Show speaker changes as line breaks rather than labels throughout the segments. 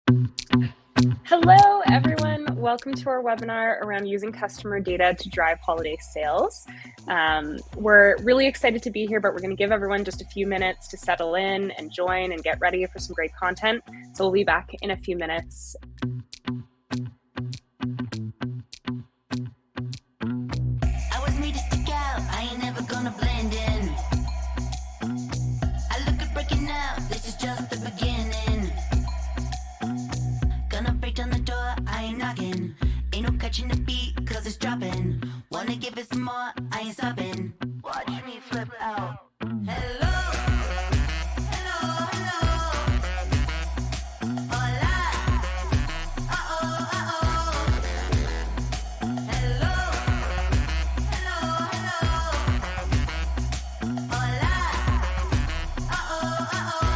Hello, everyone. Welcome to our webinar around using customer data to drive holiday sales. We're really excited to be here, but we're going to give everyone just a few minutes to settle in and join and get ready for some great content. So we'll be back in a few minutes.
I was made to stick out, I ain't never gonna blend in. I look at breaking out, this is just the beginning. Gonna break down the door, I ain't knocking. Ain't no catching the beat, cause it's dropping. Wanna give it some more, I ain't stopping. Watch me flip out. Hello, hello, hello. Hola, uh-oh, uh-oh. Hello, hello, hello. Hola, uh-oh, uh-oh.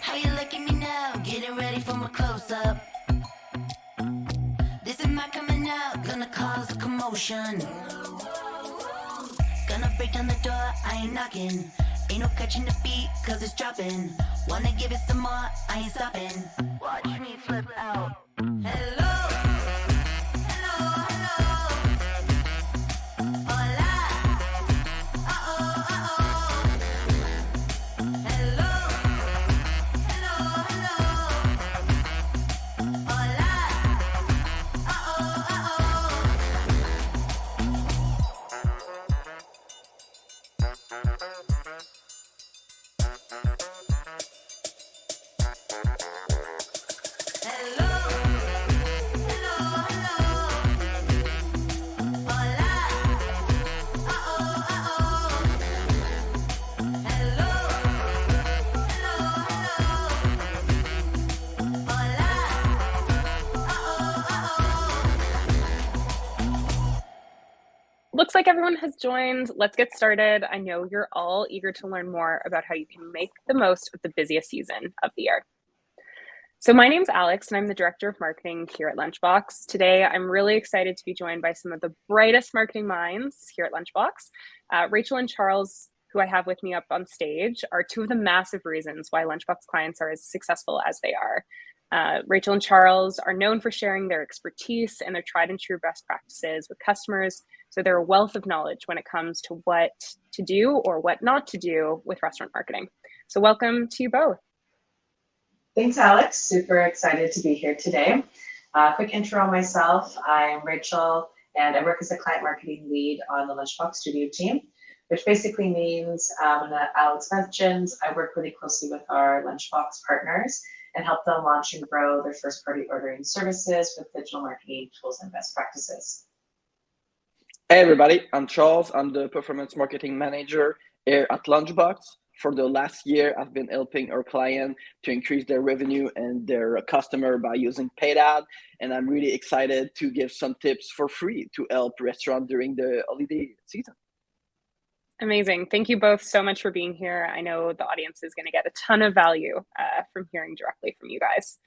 How you looking me now? Getting ready for my close-up. This is my coming out, gonna cause a commotion. Gonna break down the door, I ain't knocking. Ain't no catching the beat, cause it's dropping. Wanna give it some more, I ain't stopping. Watch me flip out. Hello, hello, hello. Hola, uh-oh, uh-oh. Hello, hello, hello. Hola, uh-oh, uh-oh. Hello, hello, hello. Hola, uh-oh, uh-oh. Hello, hello, hello. Hola, uh-oh, uh-oh.
Looks like everyone has joined. Let's get started. I know you're all eager to learn more about how you can make the most of the busiest season of the year. So my name's Alex, and I'm the Director of Marketing here at Lunchbox. Today, I'm really excited to be joined by some of the brightest marketing minds here at Lunchbox. Rachel and Charles, who I have with me up on stage, are two of the massive reasons why Lunchbox clients are as successful as they are. Rachel and Charles are known for sharing their expertise and their tried and true best practices with customers. So they're a wealth of knowledge when it comes to what to do or what not to do with restaurant marketing. So welcome to you both.
Thanks, Alex. Super excited to be here today. Quick intro on myself. I'm Rachel, and I work as a client marketing lead on the Lunchbox studio team, which basically means, Alex mentioned, I work really closely with our Lunchbox partners and help them launch and grow their first-party ordering services with digital marketing tools and best practices.
Hey everybody, I'm Charles. I'm the Performance Marketing Manager here at Lunchbox. For the last year, I've been helping our client to increase their revenue and their customer by using paid ad. And I'm really excited to give some tips for free to help restaurants during the holiday season.
Amazing. Thank you both so much for being here. I know the audience is going to get a ton of value from hearing directly from you guys.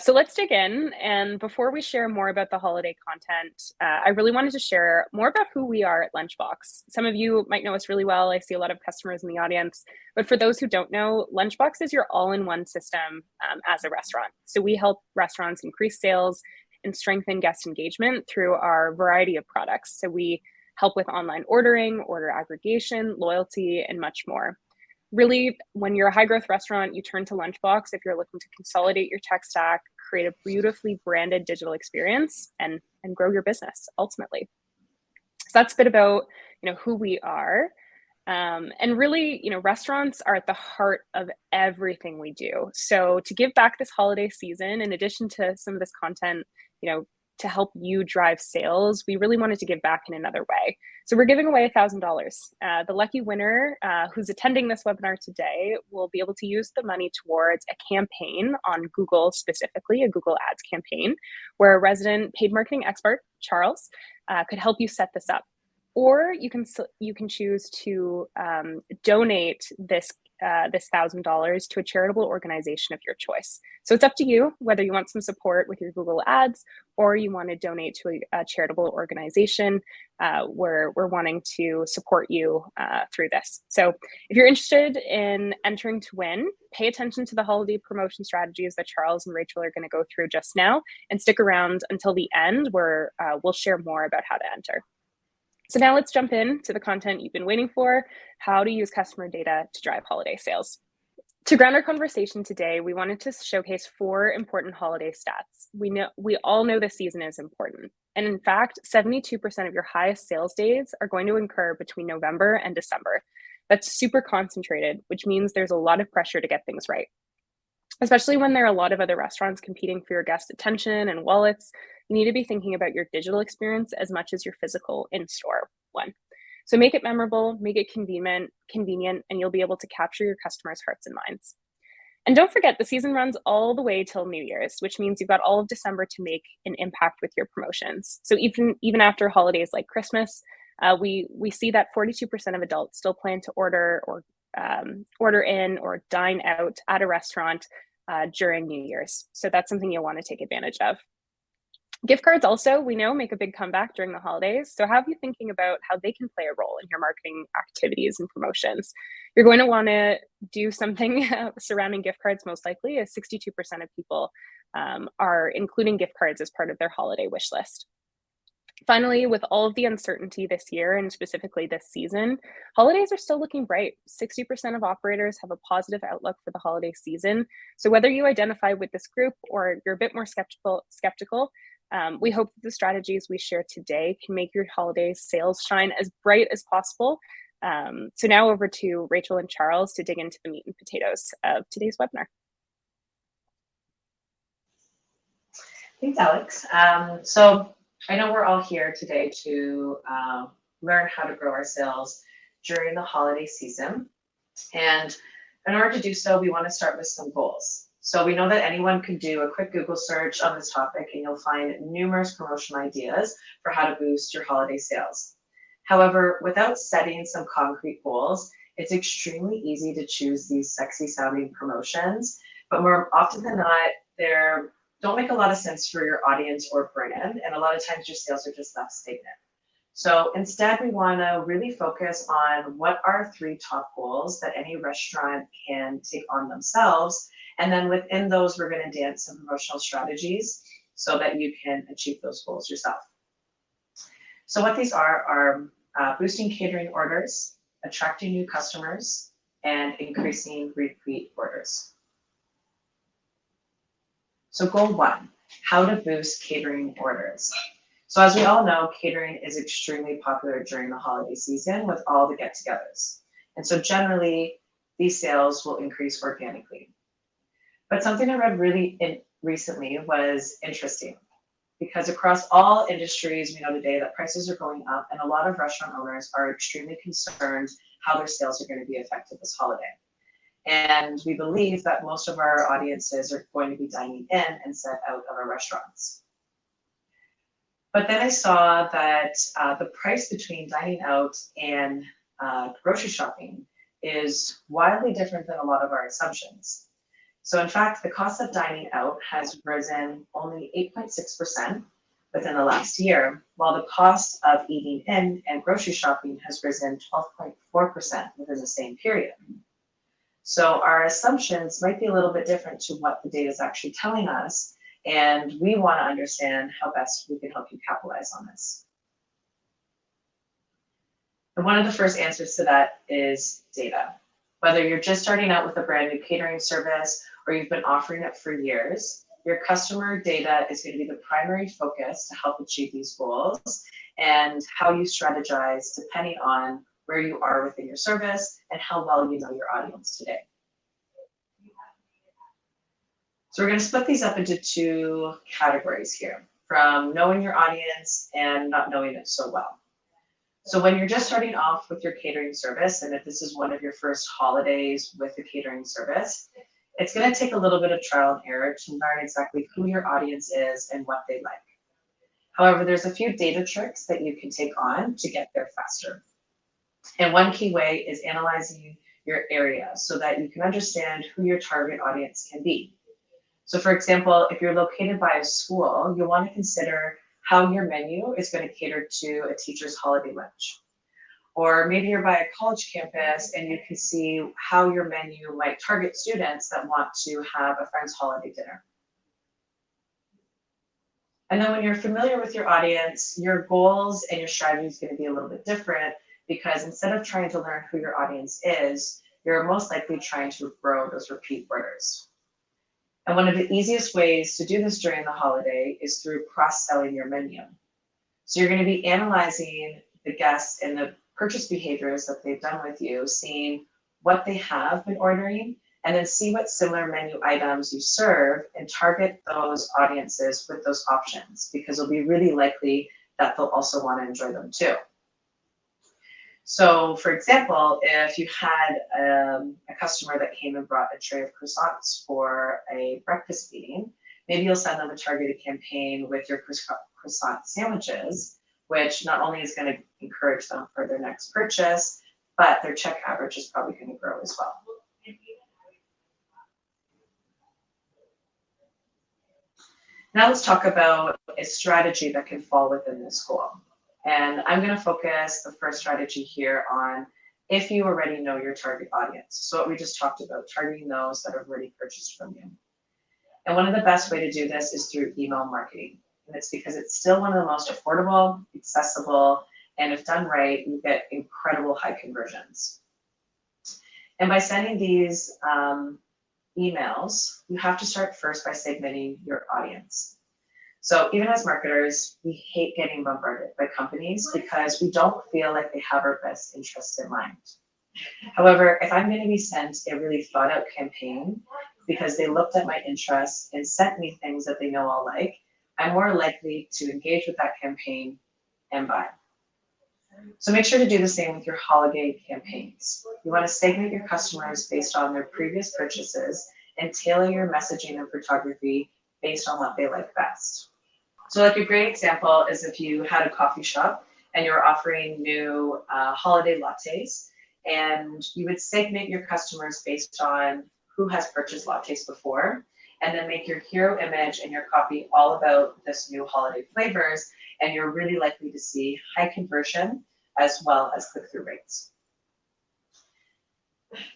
So let's dig in. And before we share more about the holiday content, I really wanted to share more about who we are at Lunchbox. Some of you might know us really well. I see a lot of customers in the audience. But for those who don't know, Lunchbox is your all-in-one system as a restaurant. So we help restaurants increase sales and strengthen guest engagement through our variety of products. So we help with online ordering, order aggregation, loyalty, and much more. Really, when you're a high growth restaurant, you turn to Lunchbox if you're looking to consolidate your tech stack, create a beautifully branded digital experience, and grow your business ultimately. So that's a bit about who we are. And really, restaurants are at the heart of everything we do. So to give back this holiday season, in addition to some of this content, to help you drive sales, we really wanted to give back in another way. So we're giving away $1,000. The lucky winner who's attending this webinar today will be able to use the money towards a campaign on Google, specifically a Google Ads campaign, where a resident paid marketing expert, Charles, could help you set this up. Or you can choose to donate this this $1,000 to a charitable organization of your choice. So it's up to you whether you want some support with your Google Ads or you want to donate to a charitable organization. We're wanting to support you through this. So if you're interested in entering to win, pay attention to the holiday promotion strategies that Charles and Rachel are going to go through just now, and stick around until the end where we'll share more about how to enter. So now let's jump into the content you've been waiting for, how to use customer data to drive holiday sales. To ground our conversation today, we wanted to showcase 4 important holiday stats. We all know the season is important. And in fact, 72% of your highest sales days are going to occur between November and December. That's super concentrated, which means there's a lot of pressure to get things right. Especially when there are a lot of other restaurants competing for your guests' attention and wallets, you need to be thinking about your digital experience as much as your physical in-store one. So make it memorable, make it convenient, and you'll be able to capture your customers' hearts and minds. And don't forget, the season runs all the way till New Year's, which means you've got all of December to make an impact with your promotions. So even after holidays like Christmas, we see that 42% of adults still plan to order in or dine out at a restaurant during New Year's. So that's something you'll want to take advantage of. Gift cards also, we know, make a big comeback during the holidays. So have you thinking about how they can play a role in your marketing activities and promotions. You're going to want to do something surrounding gift cards, most likely, as 62% of people are including gift cards as part of their holiday wish list. Finally, with all of the uncertainty this year, and specifically this season, holidays are still looking bright. 60% of operators have a positive outlook for the holiday season. So whether you identify with this group or you're a bit more skeptical, we hope that the strategies we share today can make your holiday sales shine as bright as possible. So now over to Rachel and Charles to dig into the meat and potatoes of today's webinar.
Thanks, Alex. So I know we're all here today to learn how to grow our sales during the holiday season. And in order to do so, we want to start with some goals. So we know that anyone can do a quick Google search on this topic and you'll find numerous promotion ideas for how to boost your holiday sales. However, without setting some concrete goals, it's extremely easy to choose these sexy sounding promotions, but more often than not, they don't make a lot of sense for your audience or brand, and a lot of times your sales are just left stagnant. So instead, we want to really focus on what are 3 top goals that any restaurant can take on themselves. And then within those, we're going to dance some promotional strategies so that you can achieve those goals yourself. So what these are boosting catering orders, attracting new customers, and increasing repeat orders. So goal 1, how to boost catering orders. So as we all know, catering is extremely popular during the holiday season with all the get-togethers. And so generally, these sales will increase organically. But something I read really recently was interesting, because across all industries, we know today that prices are going up and a lot of restaurant owners are extremely concerned how their sales are going to be affected this holiday. And we believe that most of our audiences are going to be dining in instead out of our restaurants. But then I saw that the price between dining out and grocery shopping is wildly different than a lot of our assumptions. So in fact, the cost of dining out has risen only 8.6% within the last year, while the cost of eating in and grocery shopping has risen 12.4% within the same period. So our assumptions might be a little bit different to what the data is actually telling us, and we want to understand how best we can help you capitalize on this. And one of the first answers to that is data. Whether you're just starting out with a brand new catering service or you've been offering it for years, your customer data is going to be the primary focus to help achieve these goals, and how you strategize depending on where you are within your service and how well you know your audience today. So we're going to split these up into 2 categories here, from knowing your audience and not knowing it so well. So when you're just starting off with your catering service, and if this is one of your first holidays with a catering service, it's going to take a little bit of trial and error to learn exactly who your audience is and what they like. However, there's a few data tricks that you can take on to get there faster. And one key way is analyzing your area so that you can understand who your target audience can be. So for example, if you're located by a school, you'll want to consider how your menu is going to cater to a teacher's holiday lunch. Or maybe you're by a college campus and you can see how your menu might target students that want to have a friend's holiday dinner. And then when you're familiar with your audience, your goals and your strategy is going to be a little bit different, because instead of trying to learn who your audience is, you're most likely trying to grow those repeat orders. And one of the easiest ways to do this during the holiday is through cross-selling your menu. So you're going to be analyzing the guests and the purchase behaviors that they've done with you, seeing what they have been ordering, and then see what similar menu items you serve and target those audiences with those options, because it'll be really likely that they'll also want to enjoy them too. So for example, if you had a customer that came and brought a tray of croissants for a breakfast meeting, maybe you'll send them a targeted campaign with your croissant sandwiches, which not only is going to encourage them for their next purchase, but their check average is probably going to grow as well. Now let's talk about a strategy that can fall within this goal. And I'm going to focus the first strategy here on if you already know your target audience. So what we just talked about, targeting those that have already purchased from you. And one of the best way to do this is through email marketing. And it's because it's still one of the most affordable, accessible, and if done right, you get incredible high conversions. And by sending these emails, you have to start first by segmenting your audience. So even as marketers, we hate getting bombarded by companies because we don't feel like they have our best interests in mind. However, if I'm going to be sent a really thought out campaign because they looked at my interests and sent me things that they know I'll like, I'm more likely to engage with that campaign and buy. So make sure to do the same with your holiday campaigns. You want to segment your customers based on their previous purchases and tailor your messaging and photography based on what they like best. So like a great example is if you had a coffee shop and you're offering new holiday lattes, and you would segment your customers based on who has purchased lattes before, and then make your hero image and your copy all about this new holiday flavors, and you're really likely to see high conversion as well as click-through rates.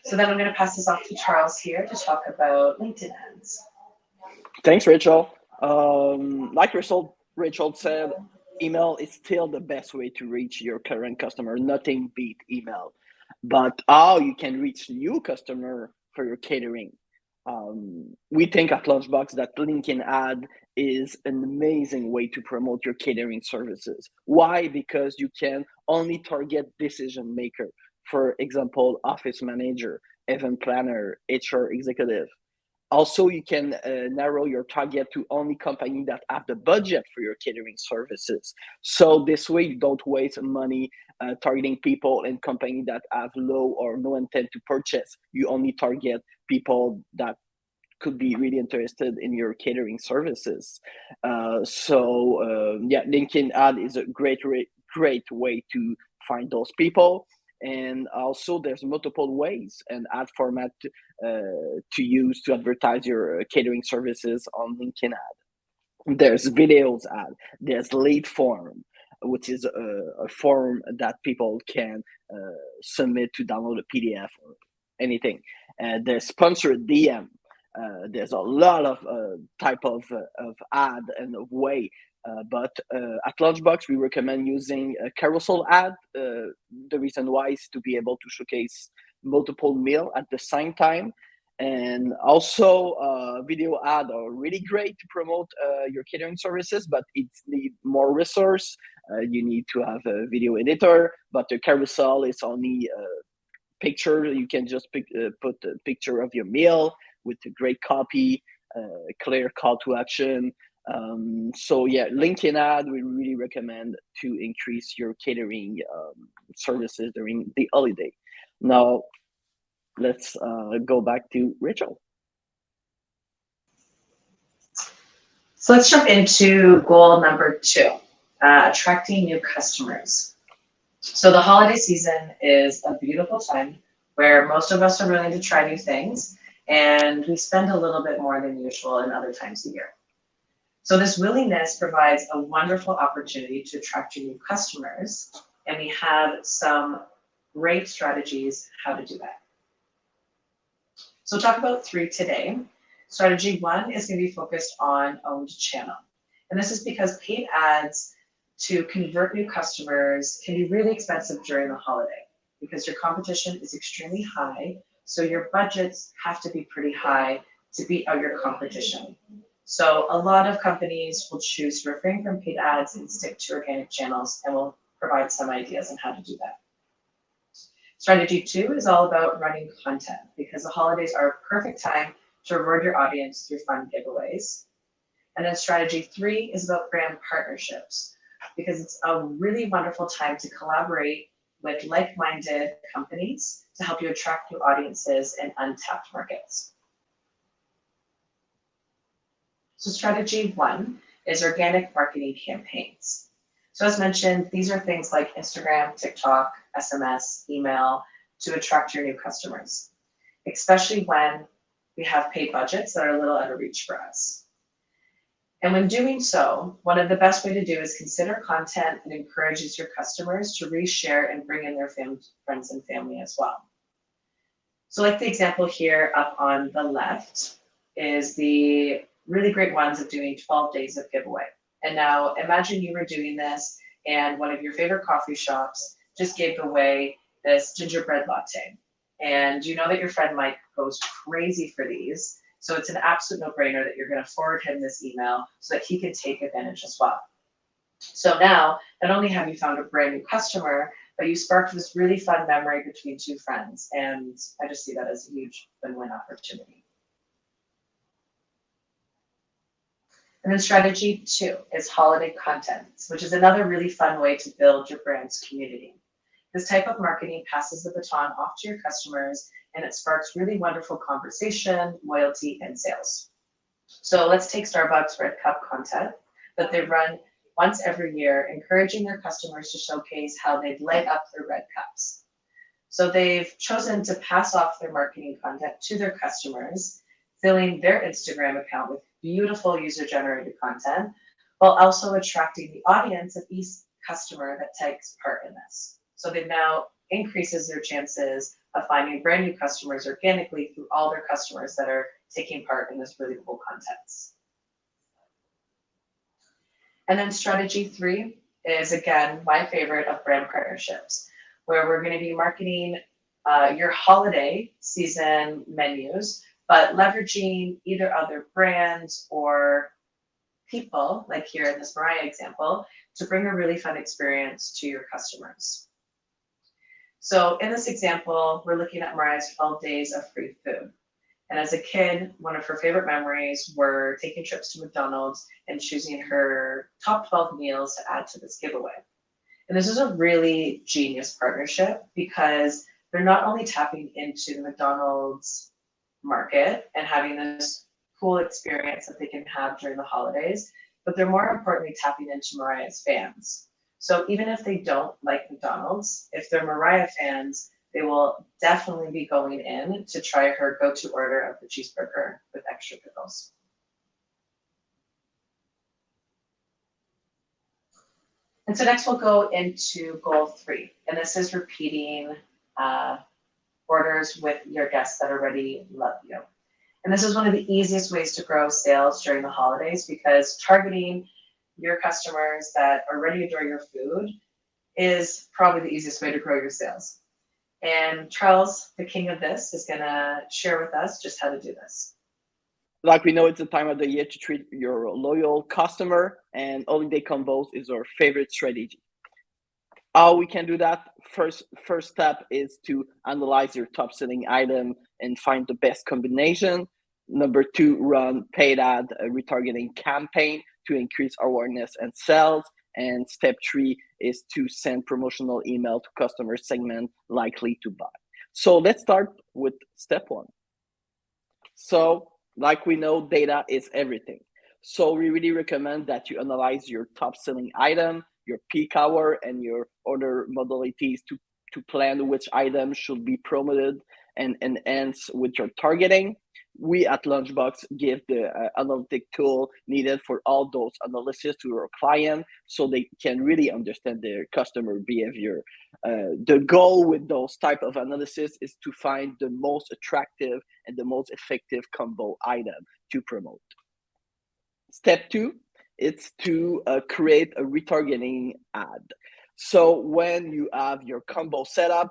So then I'm going to pass this off to Charles here to talk about LinkedIn ads.
Thanks, Rachel. Like Rachel said, email is still the best way to reach your current customer. Nothing beat email. But how you can reach new customer for your catering? We think at Lunchbox that LinkedIn ad is an amazing way to promote your catering services. Why? Because you can only target decision maker. For example, office manager, event planner, HR executive. Also, you can narrow your target to only companies that have the budget for your catering services. So this way, you don't waste money targeting people and companies that have low or no intent to purchase. You only target people that could be really interested in your catering services. LinkedIn ad is a great way to find those people. And also there's multiple ways and ad format to use to advertise your catering services on LinkedIn ad. There's videos ad, there's lead form, which is a form that people can submit to download a PDF or anything. There's sponsored DM. There's a lot of type of ad and of way. But at Lunchbox, we recommend using a carousel ad. The reason why is to be able to showcase multiple meal at the same time. And also video ad are really great to promote your catering services, but it needs more resource. You need to have a video editor, but the carousel is only a picture. You can just put a picture of your meal with a great copy, clear call to action. LinkedIn ad, we really recommend to increase your catering services during the holiday. Now, let's go back to Rachel.
So let's jump into goal number 2, attracting new customers. So the holiday season is a beautiful time where most of us are willing to try new things, and we spend a little bit more than usual in other times of year. So this willingness provides a wonderful opportunity to attract your new customers, and we have some great strategies how to do that. So we'll talk about 3 today. Strategy 1 is going to be focused on owned channel. And this is because paid ads to convert new customers can be really expensive during the holiday because your competition is extremely high. So your budgets have to be pretty high to beat out your competition. So a lot of companies will choose to refrain from paid ads and stick to organic channels, and we'll provide some ideas on how to do that. Strategy 2 is all about running content because the holidays are a perfect time to reward your audience through fun giveaways. And then strategy 3 is about brand partnerships because it's a really wonderful time to collaborate with like-minded companies to help you attract new audiences in untapped markets. So strategy 1 is organic marketing campaigns. So as mentioned, these are things like Instagram, TikTok, SMS, email to attract your new customers, especially when we have paid budgets that are a little out of reach for us. And when doing so, one of the best way to do is consider content that encourages your customers to reshare and bring in their friends and family as well. So like the example here up on the left is the really great ones of doing 12 days of giveaway. And now imagine you were doing this and one of your favorite coffee shops just gave away this gingerbread latte. And you know that your friend Mike goes crazy for these. So it's an absolute no-brainer that you're going to forward him this email so that he can take advantage as well. So now, not only have you found a brand new customer, but you sparked this really fun memory between 2 friends. And I just see that as a huge win-win opportunity. And then strategy 2 is holiday content, which is another really fun way to build your brand's community. This type of marketing passes the baton off to your customers, and it sparks really wonderful conversation, loyalty, and sales. So let's take Starbucks Red Cup content that they run once every year, encouraging their customers to showcase how they'd light up their red cups. So they've chosen to pass off their marketing content to their customers, filling their Instagram account with beautiful user-generated content, while also attracting the audience of each customer that takes part in this. So they've now increases their chances of finding brand new customers organically through all their customers that are taking part in this really cool content. And then strategy 3 is, again, my favorite of brand partnerships, where we're going to be marketing your holiday season menus, but leveraging either other brands or people, like here in this Mariah example, to bring a really fun experience to your customers. So in this example, we're looking at Mariah's 12 days of free food. And as a kid, one of her favorite memories were taking trips to McDonald's and choosing her top 12 meals to add to this giveaway. And this is a really genius partnership because they're not only tapping into the McDonald's market and having this cool experience that they can have during the holidays, but they're more importantly tapping into Mariah's fans. So even if they don't like McDonald's, if they're Mariah fans, they will definitely be going in to try her go-to order of the cheeseburger with extra pickles. And so next we'll go into goal 3, and this is repeating orders with your guests that already love you. And this is one of the easiest ways to grow sales during the holidays because targeting your customers that already adore your food is probably the easiest way to grow your sales. And Charles, the king of this, is going to share with us just how to do this.
Like we know, it's the time of the year to treat your loyal customer, and holiday combos is our favorite strategy. How we can do that? First step is to analyze your top selling item and find the best combination. Number 2, run paid ad retargeting campaign to increase awareness and sales. And step 3 is to send promotional email to customer segment likely to buy. So let's start with step 1. So like we know, data is everything. So we really recommend that you analyze your top selling item, your peak hour, and your order modalities to to plan which items should be promoted and enhance with your targeting. We at Lunchbox give the analytic tool needed for all those analysis to our client so they can really understand their customer behavior. The goal with those type of analysis is to find the most attractive and the most effective combo item to promote. Step 2, it's to create a retargeting ad. So when you have your combo set up,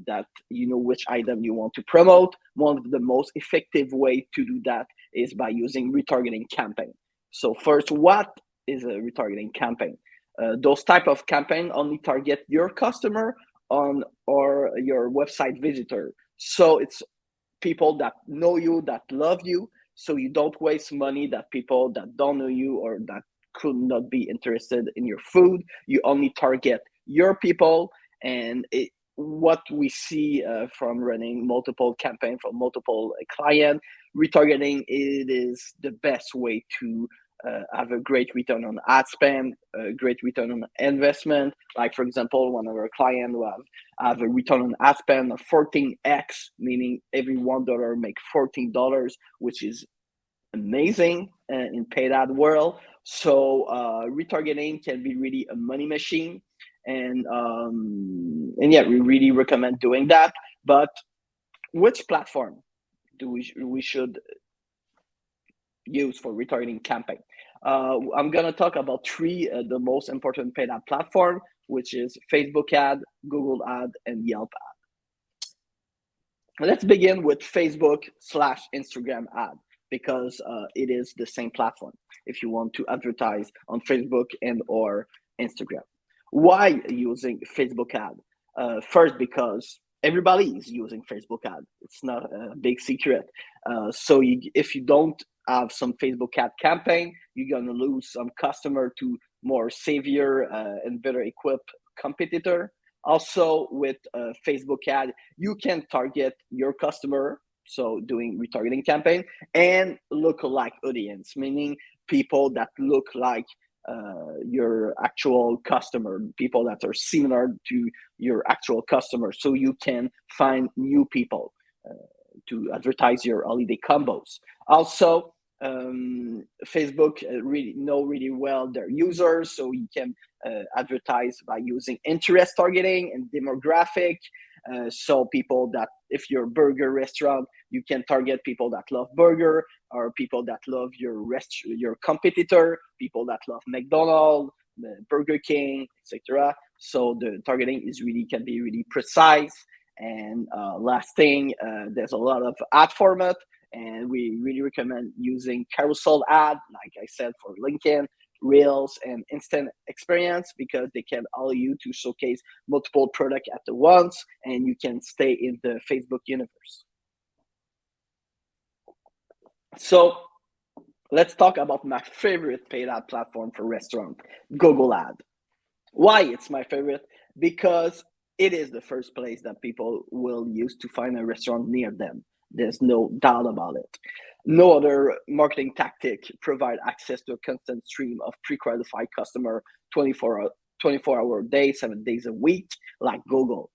that you know which item you want to promote. One of the most effective way to do that is by using retargeting campaign. So first, what is a retargeting campaign? Those type of campaign only target your customer on or your website visitor. So it's people that know you, that love you, so you don't waste money that people that don't know you or that could not be interested in your food. You only target your people. And what we see from running multiple campaigns from multiple clients, retargeting, it is the best way to have a great return on ad spend, a great return on investment. Like, for example, one of our clients will have a return on ad spend of 14x, meaning every $1 make $14, which is amazing in paid ad world. So retargeting can be really a money machine, and yeah, we really recommend doing that. But which platform do we should use for retargeting campaign? I'm gonna talk about three the most important paid ad platform, which is Facebook ad, Google ad, and Yelp ad. Let's begin with Facebook/Instagram ad, because it is the same platform if you want to advertise on Facebook and or Instagram. Why using Facebook ad? First, because everybody is using Facebook ad. It's not a big secret. So if you don't have some Facebook ad campaign, you're gonna lose some customer to more savior and better equipped competitor. Also, with Facebook ad, you can target your customer, so doing retargeting campaign, and lookalike audience, meaning people that look like your actual customer, people that are similar to your actual customer, so you can find new people to advertise your holiday combos. Also, Facebook really know really well their users, so you can advertise by using interest targeting and demographic. So people that, if you're a burger restaurant, you can target people that love burger, or people that love your competitor, people that love McDonald's, Burger King, etc. So the targeting can be really precise. And last thing, there's a lot of ad format, and we really recommend using carousel ad, like I said, for LinkedIn, Reels, and instant experience, because they can allow you to showcase multiple products at once, and you can stay in the Facebook universe. So let's talk about my favorite paid ad platform for restaurant, Google Ad. Why it's my favorite? Because it is the first place that people will use to find a restaurant near them. There's no doubt about it. No other marketing tactic provide access to a constant stream of pre-qualified customer 24-hour day, 7 days a week, like Google.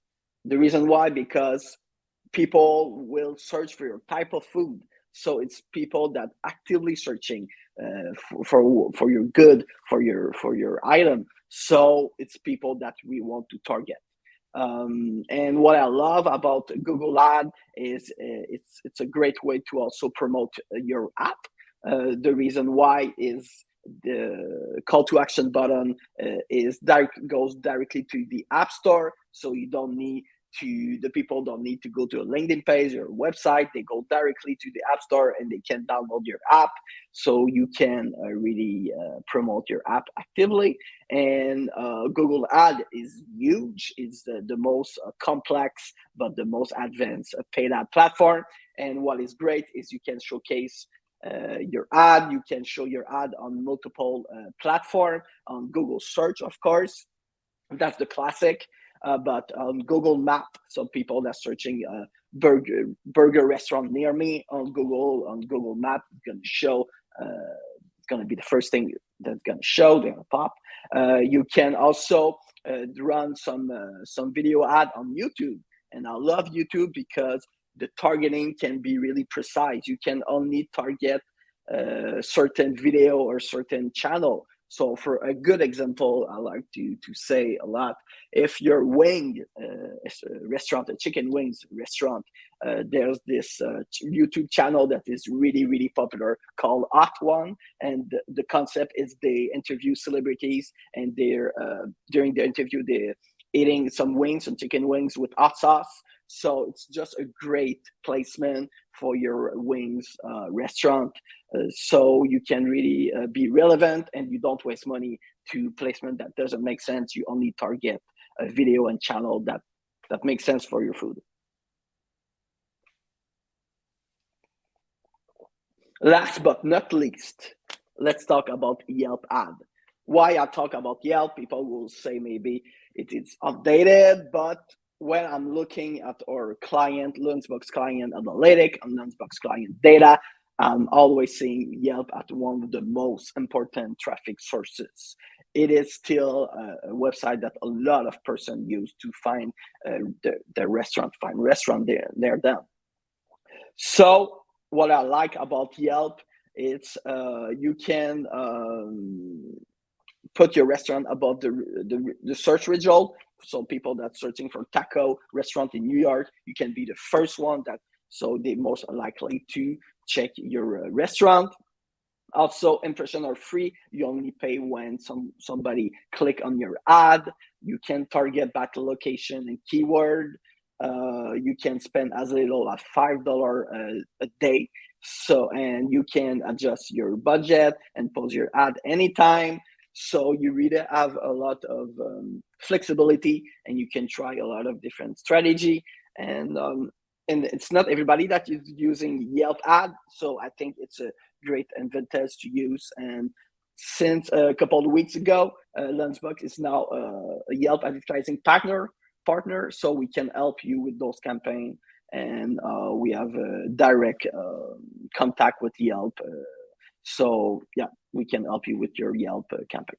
The reason why, because people will search for your type of food. So it's people that actively searching for your good, for your item. So it's people that we want to target. And what I love about Google Ad is it's a great way to also promote your app. The reason why is the call to action button goes directly to the App Store, so the people don't need to go to a LinkedIn page or website. They go directly to the App Store and they can download your app, so you can really promote your app actively. And Google Ad is huge. It's the most complex but the most advanced paid ad platform. And what is great is you can showcase your ad. You can show your ad on multiple platforms, on Google Search, of course. That's the classic. But on Google Map, so people that searching burger restaurant near me on Google Map, it's gonna show. It's gonna be the first thing that's gonna show. They're gonna pop. You can also run some video ad on YouTube. And I love YouTube because the targeting can be really precise. You can only target certain video or certain channel. So for a good example, I like to say a lot, if your wing restaurant, a chicken wings restaurant, there's this YouTube channel that is really, really popular called Hot One. And the concept is they interview celebrities, and they're during the interview, they're eating some wings, some chicken wings with hot sauce. So it's just a great placement for your wings restaurant. So you can really be relevant, and you don't waste money to placement that doesn't make sense. You only target a video and channel that makes sense for your food. Last but not least, let's talk about Yelp ad. Why I talk about Yelp, people will say maybe it is outdated, but when I'm looking at our client, Lunchbox client analytic and Lunchbox client data, I'm always seeing Yelp at one of the most important traffic sources. It is still a website that a lot of persons use to find the restaurant, near them. So what I like about Yelp, it's you can put your restaurant above the search result. So people that's searching for taco restaurant in New York, you can be the first one so they're most likely to check your restaurant. Also, impressions are free. You only pay when somebody click on your ad. You can target by location and keyword. You can spend as little as $5 a day. And you can adjust your budget and post your ad anytime. So you really have a lot of flexibility, and you can try a lot of different strategy. And it's not everybody that is using Yelp ad. So I think it's a great advantage to use. And since a couple of weeks ago, Lunchbox is now a Yelp advertising partner, so we can help you with those campaigns. And we have a direct contact with Yelp. So yeah, we can help you with your Yelp campaign.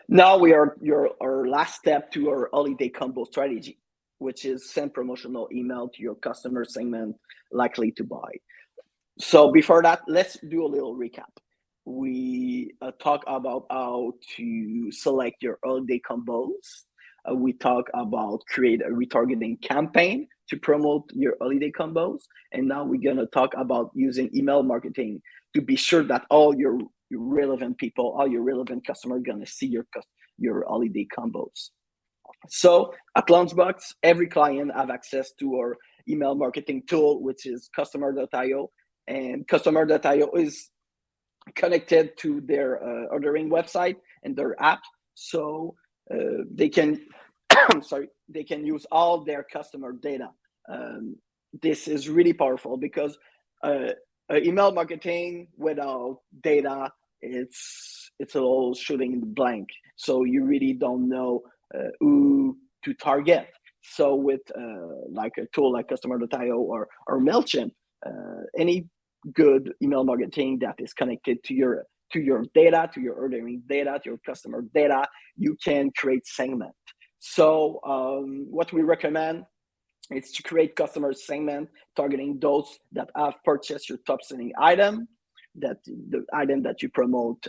Now we are our last step to our holiday combo strategy, which is send promotional email to your customer segment likely to buy. So before that, let's do a little recap. We talk about how to select your holiday combos. We talk about create a retargeting campaign to promote your holiday combos. And now we're going to talk about using email marketing to be sure that all your relevant people, all your relevant customers are going to see your holiday combos. So at Lunchbox, every client have access to our email marketing tool, which is customer.io. And customer.io is connected to their ordering website and their app. So they can they can use all their customer data. This is really powerful because email marketing without data, it's a little shooting in the blank. So you really don't know who to target. So with like a tool like customer.io or MailChimp, any good email marketing that is connected to your data, to your ordering data, to your customer data, you can create segment. So what we recommend is to create customer segment targeting those that have purchased your top selling item, that the item that you promote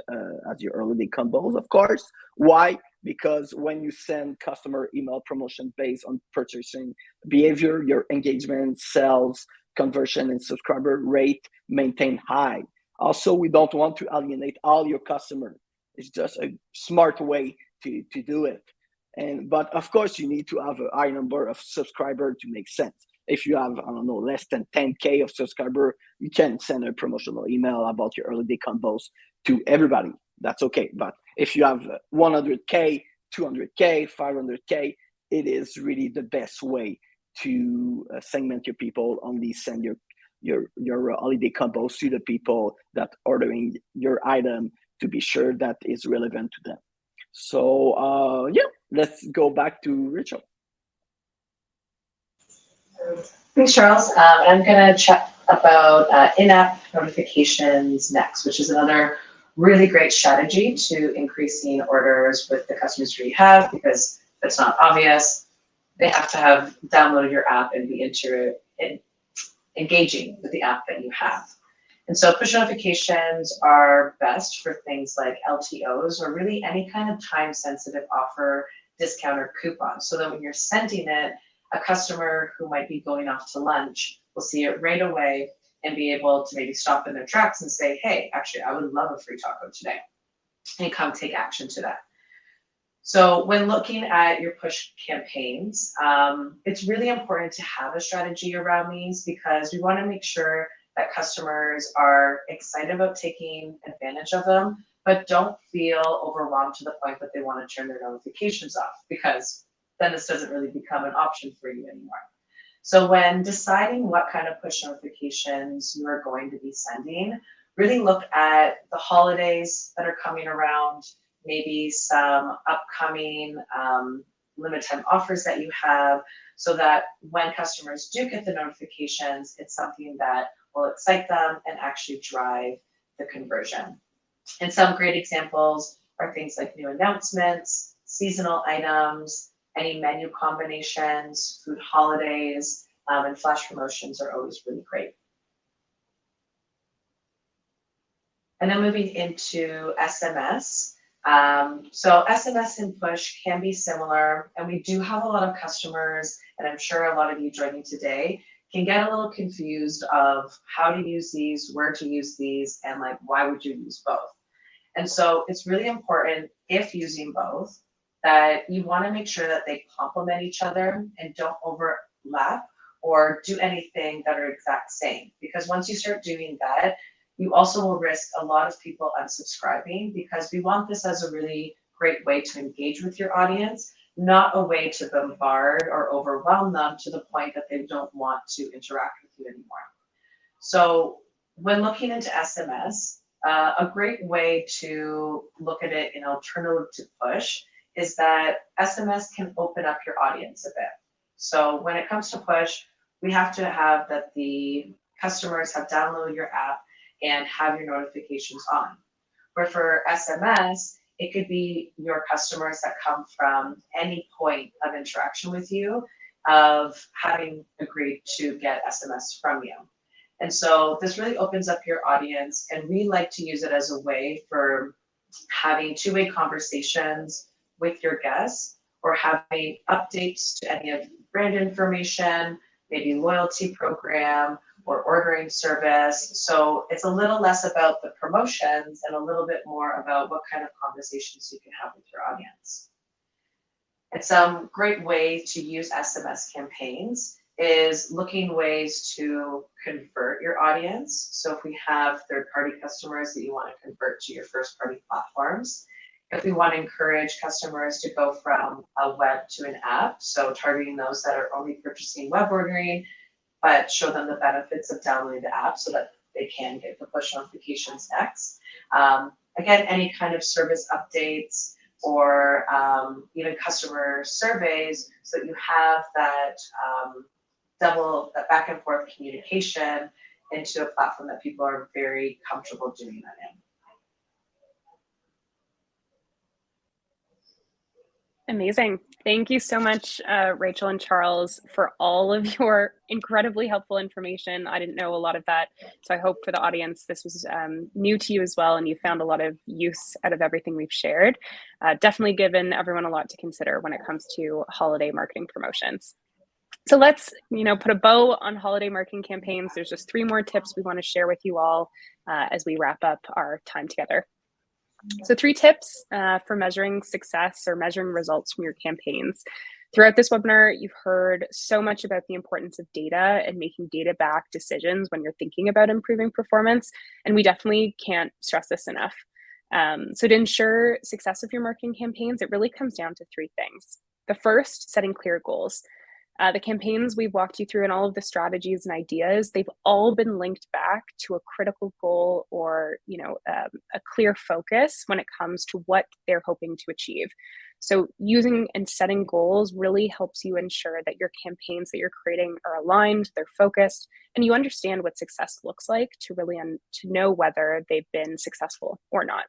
as your holiday combos, of course. Why? Because when you send customer email promotion based on purchasing behavior, your engagement, sales, conversion, and subscriber rate maintain high. Also, we don't want to alienate all your customers. It's just a smart way to do it. But of course, you need to have a high number of subscribers to make sense. If you have, I don't know, less than 10K of subscriber, you can send a promotional email about your holiday combos to everybody. That's okay. But if you have 100K, 200K, 500K, it is really the best way to segment your people. Only send your holiday combos to the people that ordering your item to be sure that is relevant to them. So yeah, let's go back to Rachel.
Thanks, Charles. I'm going to chat about in-app notifications next, which is another really great strategy to increasing orders with the customers you have, because if it's not obvious, they have to have downloaded your app and be engaging with the app that you have. And so push notifications are best for things like LTOs, or really any kind of time-sensitive offer, discount, or coupon, so that when you're sending it, a customer who might be going off to lunch will see it right away and be able to maybe stop in their tracks and say, hey, actually, I would love a free taco today, and come take action to that. So when looking at your push campaigns, it's really important to have a strategy around these, because we want to make sure that customers are excited about taking advantage of them, but don't feel overwhelmed to the point that they want to turn their notifications off, because then this doesn't really become an option for you anymore. So when deciding what kind of push notifications you are going to be sending, really look at the holidays that are coming around, maybe some upcoming limited time offers that you have, so that when customers do get the notifications, it's something that will excite them and actually drive the conversion. And some great examples are things like new announcements, seasonal items, any menu combinations, food holidays, and flash promotions are always really great. And then moving into SMS. So SMS and push can be similar, and we do have a lot of customers, and I'm sure a lot of you joining today can get a little confused of how to use these, where to use these, and like, why would you use both? And so it's really important, if using both, that you want to make sure that they complement each other and don't overlap or do anything that are exact same. Because once you start doing that, you also will risk a lot of people unsubscribing, because we want this as a really great way to engage with your audience, not a way to bombard or overwhelm them to the point that they don't want to interact with you anymore. So when looking into SMS, a great way to look at it in alternative to push is that SMS can open up your audience a bit. So when it comes to push, we have to have that the customers have downloaded your app and have your notifications on. Where for SMS, it could be your customers that come from any point of interaction with you, of having agreed to get SMS from you. And so this really opens up your audience, and we like to use it as a way for having two-way conversations with your guests, or having updates to any of brand information, maybe loyalty program or ordering service. So it's a little less about the promotions and a little bit more about what kind of conversations you can have with your audience. And some great way to use SMS campaigns is looking ways to convert your audience. So if we have third-party customers that you want to convert to your first-party platforms, if we want to encourage customers to go from a web to an app, so targeting those that are only purchasing web ordering, but show them the benefits of downloading the app so that they can get the push notifications next. Again, any kind of service updates, or even customer surveys, so that you have that that back and forth communication into a platform that people are very comfortable doing that in.
Amazing. Thank you so much, Rachel and Charles, for all of your incredibly helpful information. I didn't know a lot of that, so I hope for the audience this was new to you as well, and you found a lot of use out of everything we've shared. Definitely given everyone a lot to consider when it comes to holiday marketing promotions. So let's, put a bow on holiday marketing campaigns. There's just 3 more tips we want to share with you all as we wrap up our time together. So 3 tips for measuring success or measuring results from your campaigns. Throughout this webinar, you've heard so much about the importance of data and making data-backed decisions when you're thinking about improving performance, and we definitely can't stress this enough. So to ensure success of your marketing campaigns, it really comes down to 3 things. The first, setting clear goals. The campaigns we've walked you through and all of the strategies and ideas, they've all been linked back to a critical goal, or a clear focus when it comes to what they're hoping to achieve. So using and setting goals really helps you ensure that your campaigns that you're creating are aligned, they're focused, and you understand what success looks like to really to know whether they've been successful or not.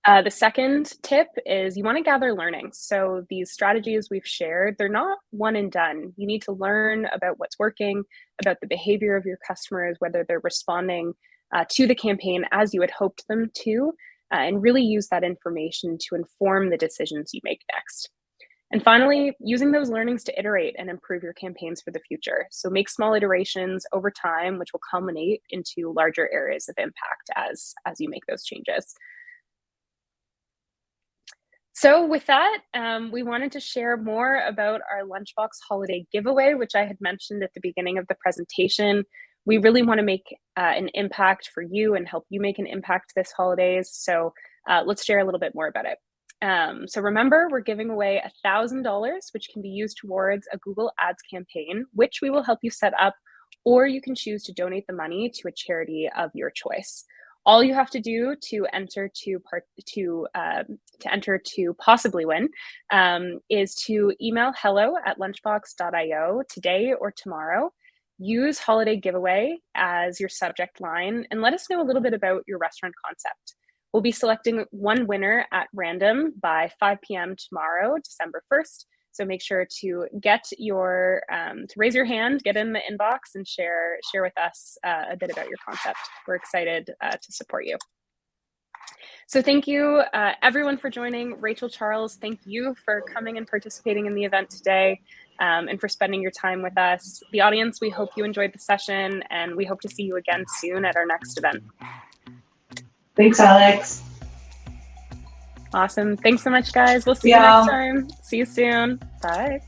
The second tip is you want to gather learnings. So these strategies we've shared, they're not one and done. You need to learn about what's working, about the behavior of your customers, whether they're responding to the campaign as you had hoped them to, and really use that information to inform the decisions you make next. And finally, using those learnings to iterate and improve your campaigns for the future. So make small iterations over time, which will culminate into larger areas of impact as you make those changes. So with that, we wanted to share more about our Lunchbox holiday giveaway, which I had mentioned at the beginning of the presentation. We really want to make an impact for you and help you make an impact this holidays. So let's share a little bit more about it. So remember, we're giving away $1,000, which can be used towards a Google Ads campaign, which we will help you set up, or you can choose to donate the money to a charity of your choice. All you have to do to enter to possibly win is to email hello@lunchbox.io today or tomorrow. Use holiday giveaway as your subject line and let us know a little bit about your restaurant concept. We'll be selecting one winner at random by 5 p.m. tomorrow, December 1st. So make sure to get to raise your hand, get in the inbox, and share with us a bit about your concept. We're excited to support you. So thank you, everyone, for joining. Rachel, Charles, thank you for coming and participating in the event today, and for spending your time with us. The audience, we hope you enjoyed the session, and we hope to see you again soon at our next event.
Thanks, Alex.
Awesome. Thanks so much, guys. We'll see you next time. See you soon. Bye.